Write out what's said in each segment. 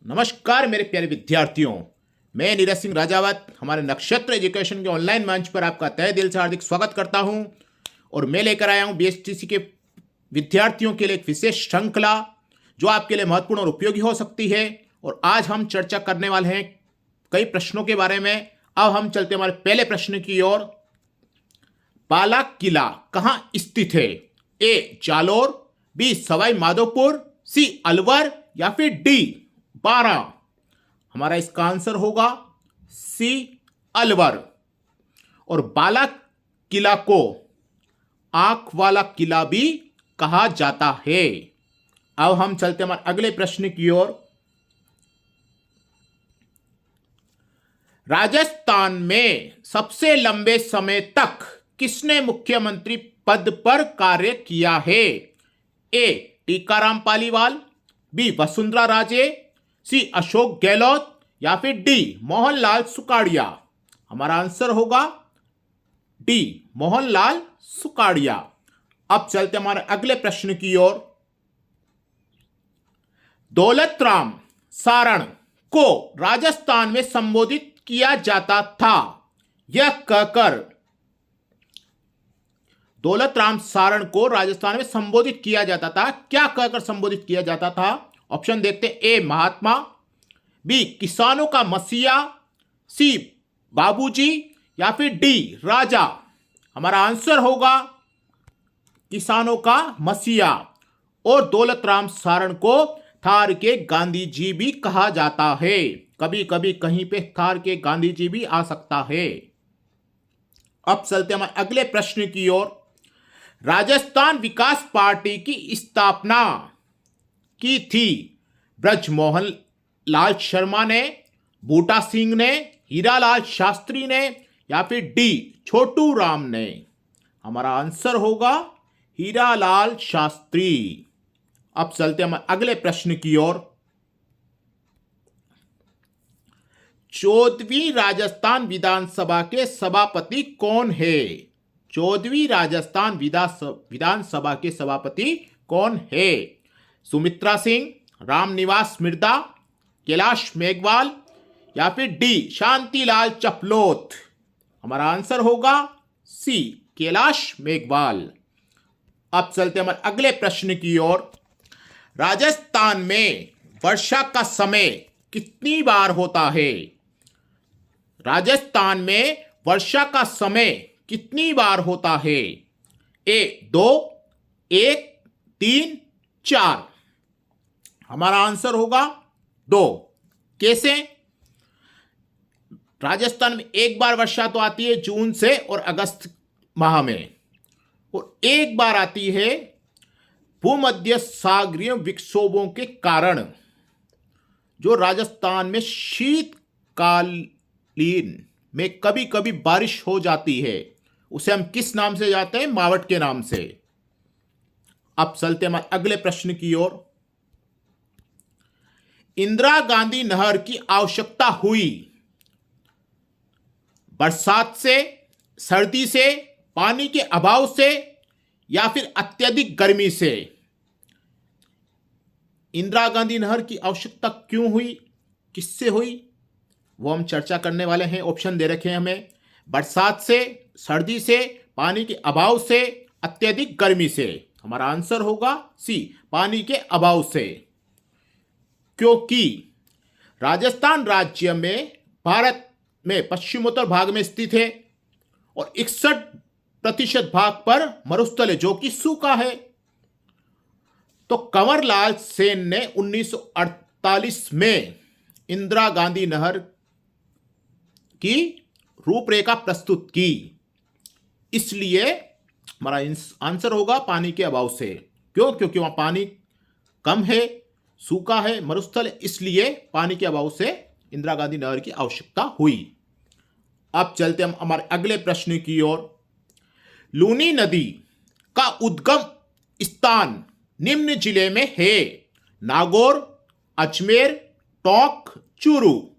नमस्कार मेरे प्यारे विद्यार्थियों, मैं नीरज सिंह राजावत हमारे नक्षत्र एजुकेशन के ऑनलाइन मंच पर आपका तहे दिल से हार्दिक स्वागत करता हूं। और मैं लेकर आया हूं बीएसटीसी के विद्यार्थियों के लिए एक विशेष श्रृंखला जो आपके लिए महत्वपूर्ण और उपयोगी हो सकती है। और आज हम चर्चा करने वाले हैं कई प्रश्नों के बारे में। अब हम चलते हमारे पहले प्रश्न की ओर। बाला किला कहाँ स्थित है? ए जालोर, बी सवाई माधोपुर, सी अलवर या फिर डी बारा। हमारा इसका आंसर होगा सी अलवर। और बाला किला को आंख वाला किला भी कहा जाता है। अब हम चलते हमारे अगले प्रश्न की ओर। राजस्थान में सबसे लंबे समय तक किसने मुख्यमंत्री पद पर कार्य किया है? ए टीकाराम पालीवाल, बी वसुंधरा राजे, सी अशोक गहलोत या फिर डी मोहनलाल सुकाड़िया। हमारा आंसर होगा डी मोहनलाल सुकाड़िया। अब चलते हमारे अगले प्रश्न की ओर। दौलत राम सारण को राजस्थान में संबोधित किया जाता था, यह कहकर। दौलत राम सारण को राजस्थान में संबोधित किया जाता था, क्या कहकर संबोधित किया जाता था? ऑप्शन देखते हैं। ए महात्मा, बी किसानों का मसीहा, सी बाबूजी या फिर डी राजा। हमारा आंसर होगा किसानों का मसीहा। और दौलत राम सारण को थार के गांधी जी भी कहा जाता है। कभी कभी कहीं पे थार के गांधी जी भी आ सकता है। अब चलते हमारे अगले प्रश्न की ओर। राजस्थान विकास पार्टी की स्थापना की थी ब्रजमोहन लाल शर्मा ने, बूटा सिंह ने, हीरालाल शास्त्री ने या फिर डी छोटू राम ने। हमारा आंसर होगा हीरालाल शास्त्री। अब चलते हम अगले प्रश्न की ओर। 14वीं राजस्थान विधानसभा के सभापति कौन है? 14वीं राजस्थान विधानसभा के सभापति कौन है? सुमित्रा सिंह, रामनिवास मिर्धा, कैलाश मेघवाल या फिर डी शांतिलाल चपलोत। हमारा आंसर होगा सी कैलाश मेघवाल। अब चलते हमारे अगले प्रश्न की ओर। राजस्थान में वर्षा का समय कितनी बार होता है? राजस्थान में वर्षा का समय कितनी बार होता है? ए 2, 1, 3, 4। हमारा आंसर होगा 2। कैसे? राजस्थान में एक बार वर्षा तो आती है जून से और अगस्त माह में, और एक बार आती है भूमध्य सागरीय विक्षोभों के कारण। जो राजस्थान में शीतकालीन में कभी कभी बारिश हो जाती है, उसे हम किस नाम से जानते हैं? मावठ के नाम से। अब चलते हमारे अगले प्रश्न की ओर। इंदिरा गांधी नहर की आवश्यकता हुई बरसात से, सर्दी से, पानी के अभाव से या फिर अत्यधिक गर्मी से? इंदिरा गांधी नहर की आवश्यकता क्यों हुई, किससे हुई, वो हम चर्चा करने वाले हैं। ऑप्शन दे रखे हैं हमें। बरसात से, सर्दी से, पानी के अभाव से, अत्यधिक गर्मी से। हमारा आंसर होगा सी पानी के अभाव से। क्योंकि राजस्थान राज्य में भारत में पश्चिमोत्तर भाग में स्थित है और 61% भाग पर मरुस्थल है जो कि सूखा है। तो कंवरलाल सेन ने 1948 में इंदिरा गांधी नहर की रूपरेखा प्रस्तुत की। इसलिए हमारा आंसर होगा पानी के अभाव से। क्यों? क्योंकि वहां पानी कम है, सूखा है, मरुस्थल है, इसलिए पानी के अभाव से इंदिरा गांधी नहर की आवश्यकता हुई। अब चलते हम हमारे अगले प्रश्न की ओर। लूनी नदी का उद्गम स्थान निम्न जिले में है? नागौर, अजमेर, टोंक, चूरू।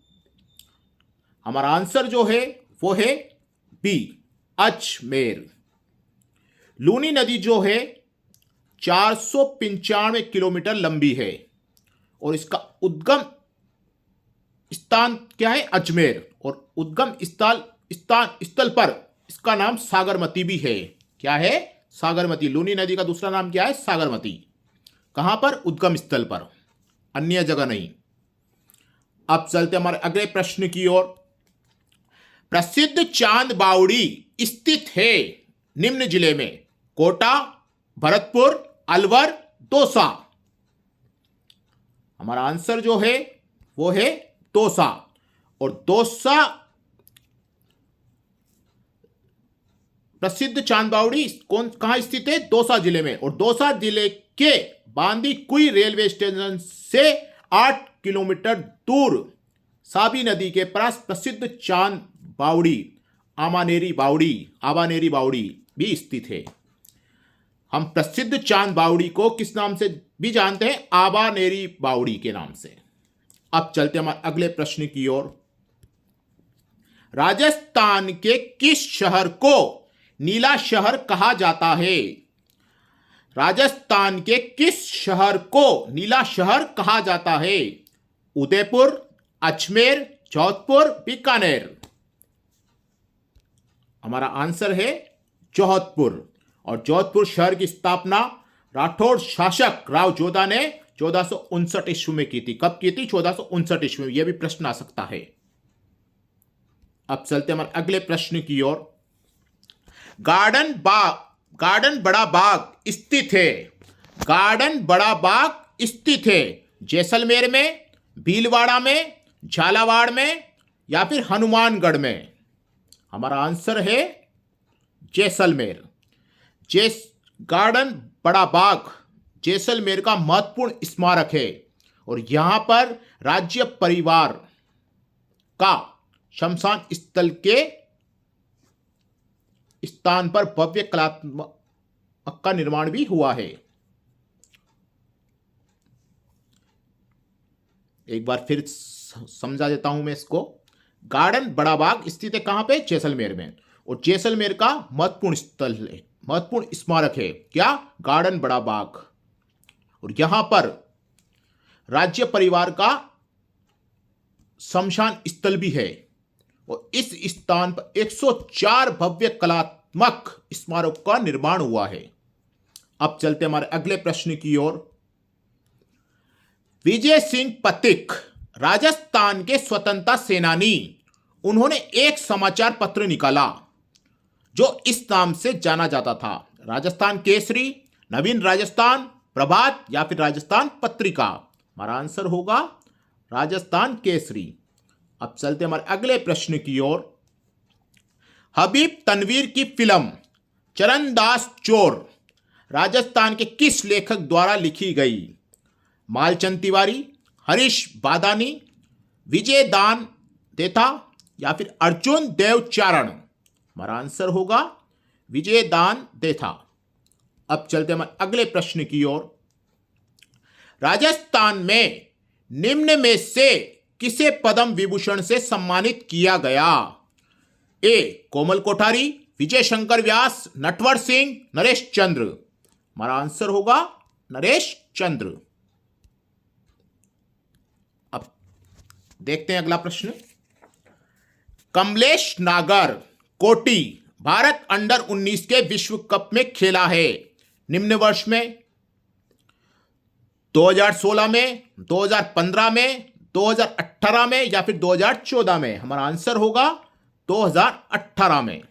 हमारा आंसर जो है वो है बी अजमेर। लूनी नदी जो है 495 किलोमीटर लंबी है और इसका उद्गम स्थान क्या है? अजमेर। और उद्गम स्थल पर इसका नाम सागरमती भी है। क्या है? सागरमती। लूनी नदी का दूसरा नाम क्या है? सागरमती। कहां पर? उद्गम स्थल पर, अन्य जगह नहीं। अब चलते हमारे अगले प्रश्न की ओर। प्रसिद्ध चांद बावड़ी स्थित है निम्न जिले में? कोटा, भरतपुर, अलवर, दौसा। हमारा आंसर जो है वो है दौसा। और दौसा प्रसिद्ध चांद बावड़ी कहां स्थित है? दौसा जिले में। और दौसा जिले के बांदीकुई रेलवे स्टेशन से 8 किलोमीटर दूर साबी नदी के पास प्रसिद्ध चांद बावड़ी आबानेरी बावड़ी भी स्थित है। हम प्रसिद्ध चांद बावड़ी को किस नाम से भी जानते हैं? आबानेरी बावड़ी के नाम से। अब चलते हमारे अगले प्रश्न की ओर। राजस्थान के किस शहर को नीला शहर कहा जाता है? राजस्थान के किस शहर को नीला शहर कहा जाता है? उदयपुर, अजमेर, जोधपुर, बीकानेर। हमारा आंसर है जोधपुर। और जोधपुर शहर की स्थापना राठौड़ शासक राव जोधा ने 1459 ईस्वी में की थी। कब की थी? 1459 ईस्वी में। यह भी प्रश्न आ सकता है। अब चलते हमारे अगले प्रश्न की ओर। गार्डन बड़ा बाग स्थित है? गार्डन बड़ा बाग स्थित है जैसलमेर में, भीलवाड़ा में, झालावाड़ में या फिर हनुमानगढ़ में? हमारा आंसर है जैसलमेर। गार्डन बड़ा बाग जैसलमेर का महत्वपूर्ण स्मारक है। और यहां पर राज्य परिवार का शमशान स्थल के स्थान पर भव्य कलात्मक का निर्माण भी हुआ है। एक बार फिर समझा देता हूं मैं इसको। गार्डन बड़ा बाग स्थित है कहां पे? जैसलमेर में। और जैसलमेर का महत्वपूर्ण स्थल है, महत्वपूर्ण स्मारक है क्या? गार्डन बड़ा बाग। और यहां पर राज्य परिवार का शमशान स्थल भी है। और इस स्थान पर 104 भव्य कलात्मक स्मारक का निर्माण हुआ है। अब चलते हमारे अगले प्रश्न की ओर। विजय सिंह पथिक राजस्थान के स्वतंत्रता सेनानी। उन्होंने एक समाचार पत्र निकाला जो इस नाम से जाना जाता था। राजस्थान केसरी, नवीन राजस्थान, प्रभात या फिर राजस्थान पत्रिका। हमारा आंसर होगा राजस्थान केसरी। अब चलते हमारे अगले प्रश्न की ओर। हबीब तनवीर की फिल्म चरणदास चोर राजस्थान के किस लेखक द्वारा लिखी गई? मालचंद तिवारी, हरीश बादानी, विजय दान देथा या फिर अर्जुन देवचारण? हमारा आंसर होगा विजय दान देथा। अब चलते हमारे अगले प्रश्न की ओर। राजस्थान में निम्न में से किसे पद्म विभूषण से सम्मानित किया गया? ए कोमल कोठारी, विजय शंकर व्यास, नटवर सिंह, नरेश चंद्र? हमारा आंसर होगा नरेश चंद्र। अब देखते हैं अगला प्रश्न। कमलेश नागर कोटी भारत अंडर 19 के विश्व कप में खेला है निम्न वर्ष में? 2016 में, 2015 में, 2018 में या फिर 2014 में? हमारा आंसर होगा 2018 में।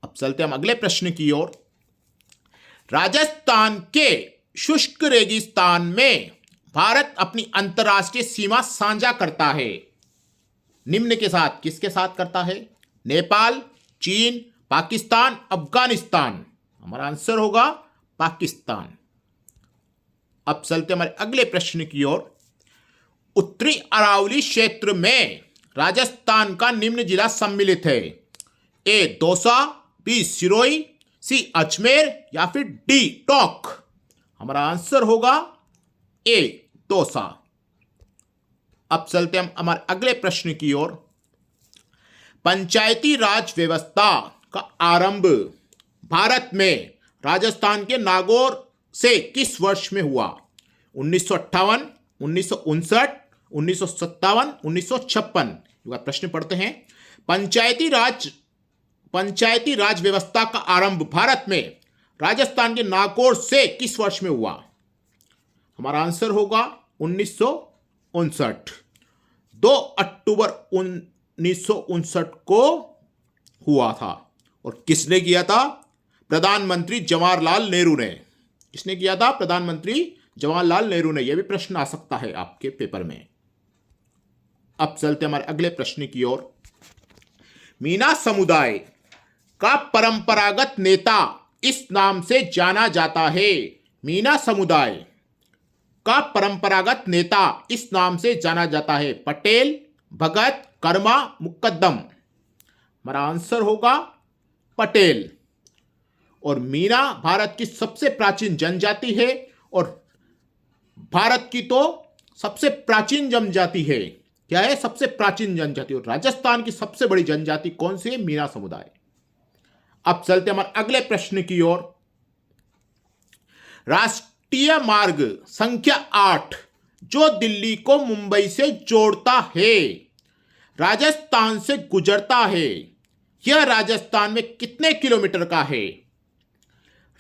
अब चलते हम अगले प्रश्न की ओर। राजस्थान के शुष्क रेगिस्तान में भारत अपनी अंतर्राष्ट्रीय सीमा साझा करता है निम्न के साथ। किसके साथ करता है? नेपाल, चीन, पाकिस्तान, अफगानिस्तान? हमारा आंसर होगा पाकिस्तान। अब चलते हमारे अगले प्रश्न की ओर। उत्तरी अरावली क्षेत्र में राजस्थान का निम्न जिला सम्मिलित है? ए दौसा, बी सिरोही, सी अजमेर या फिर डी टोंक? हमारा आंसर होगा ए दौसा। अब चलते हम हमारे अगले प्रश्न की ओर। पंचायती राज व्यवस्था का आरंभ भारत में राजस्थान के नागौर से किस वर्ष में हुआ? 1958, 1959, 1957, 1956। प्रश्न पढ़ते हैं। पंचायती राज व्यवस्था का आरंभ भारत में राजस्थान के नागौर से किस वर्ष में हुआ? हमारा आंसर होगा 1959। 2 अक्टूबर 1959 को हुआ था। और किसने किया था? प्रधानमंत्री जवाहरलाल नेहरू ने। किसने किया था? प्रधानमंत्री जवाहरलाल नेहरू ने। यह भी प्रश्न आ सकता है आपके पेपर में। अब चलते हमारे अगले प्रश्न की ओर। मीना समुदाय का परंपरागत नेता इस नाम से जाना जाता है। मीना समुदाय का परंपरागत नेता इस नाम से जाना जाता है। पटेल, भगत, कर्मा, मुकद्दम। हमारा आंसर होगा पटेल। और मीना भारत की सबसे प्राचीन जनजाति है और भारत की तो सबसे प्राचीन जनजाति है। क्या है? सबसे प्राचीन जनजाति। और राजस्थान की सबसे बड़ी जनजाति कौन सी है? मीना समुदाय। अब चलते हमारे अगले प्रश्न की ओर। राष्ट्रीय मार्ग संख्या 8 जो दिल्ली को मुंबई से जोड़ता है, राजस्थान से गुजरता है, यह राजस्थान में कितने किलोमीटर का है?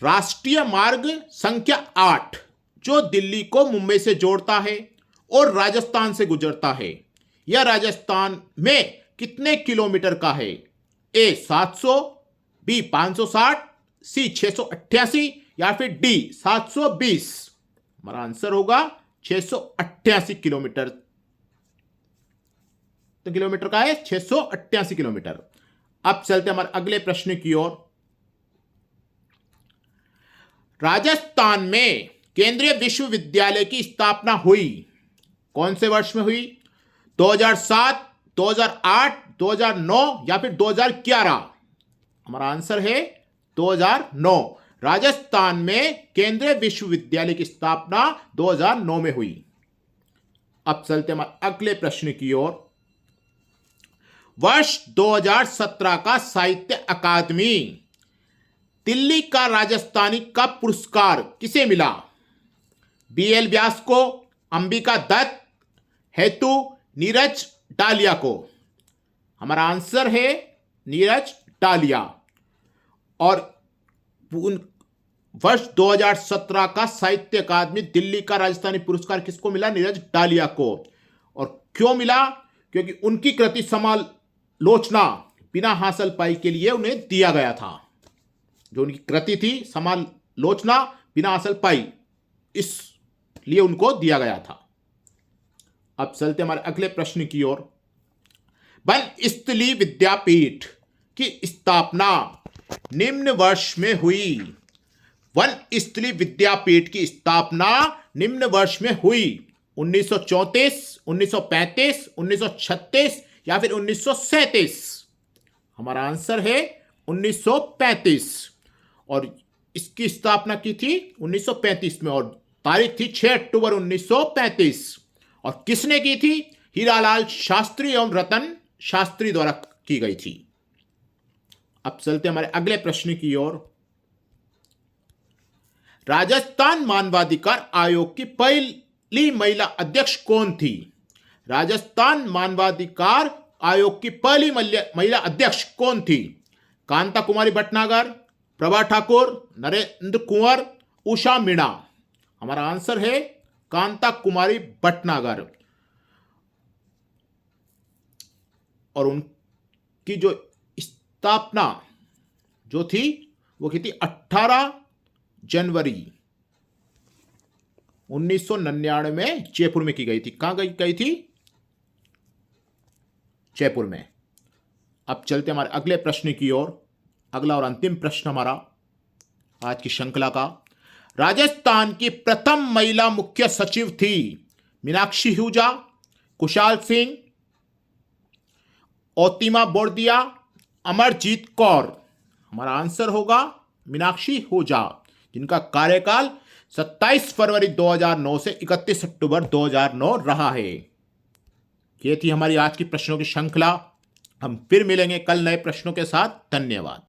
राष्ट्रीय मार्ग संख्या 8 जो दिल्ली को मुंबई से जोड़ता है और राजस्थान से गुजरता है, यह राजस्थान में कितने किलोमीटर का है? ए 700, बी 560, सी 688 या फिर डी 720। हमारा आंसर होगा 688 किलोमीटर। तो किलोमीटर का है 688 किलोमीटर। अब चलते हमारे अगले प्रश्न की ओर। राजस्थान में केंद्रीय विश्वविद्यालय की स्थापना हुई कौन से वर्ष में हुई? 2007, 2008, 2009 या फिर 2011? हमारा आंसर है 2009। राजस्थान में केंद्रीय विश्वविद्यालय की स्थापना 2009 में हुई। अब चलते हमारे अगले प्रश्न की ओर। वर्ष 2017 का साहित्य अकादमी दिल्ली का राजस्थानी का पुरस्कार किसे मिला? BL व्यास को, अंबिका दत्त, हेतु, नीरज डालिया को? हमारा आंसर है नीरज डालिया। और वर्ष 2017 का साहित्य अकादमी दिल्ली का राजस्थानी पुरस्कार किसको मिला? नीरज डालिया को। और क्यों मिला? क्योंकि उनकी कृति समालोचना बिना हासिल पाई के लिए उन्हें दिया गया था। जो उनकी कृति थी समालोचना बिना हासिल पाई, इसलिए उनको दिया गया था। अब चलते हमारे अगले प्रश्न की ओर। वनस्थली विद्यापीठ की स्थापना निम्न वर्ष में हुई। वनस्थली विद्यापीठ की स्थापना निम्न वर्ष में हुई। 1934, 1935, 1936 या फिर 1937? हमारा आंसर है 1935। और इसकी स्थापना की थी 1935 में और तारीख थी 6 अक्टूबर 1935। और किसने की थी? हीरालाल शास्त्री एवं रतन शास्त्री द्वारा की गई थी। अब चलते हमारे अगले प्रश्न की ओर। राजस्थान मानवाधिकार आयोग की पहली महिला अध्यक्ष कौन थी? राजस्थान मानवाधिकार आयोग की पहली महिला अध्यक्ष कौन थी? कांता कुमारी भटनागर, प्रभा ठाकुर, नरेंद्र कुंवर, उषा मीणा? हमारा आंसर है कांता कुमारी भटनागर। और उनकी जो स्थापना जो थी वो की थी 18 जनवरी 1999 में जयपुर में की गई थी। कहां गई थी? जयपुर में। अब चलते हमारे अगले प्रश्न की ओर। अगला और अंतिम प्रश्न हमारा आज की श्रृंखला का। राजस्थान की प्रथम महिला मुख्य सचिव थी मीनाक्षी हुजा, कुशाल सिंह, ओतिमा बोरदिया, अमरजीत कौर? हमारा आंसर होगा मीनाक्षी हुजा, जिनका कार्यकाल 27 फरवरी 2009 से 31 अक्टूबर 2009 रहा है। ये थी हमारी आज की प्रश्नों की श्रृंखला। हम फिर मिलेंगे कल नए प्रश्नों के साथ। धन्यवाद।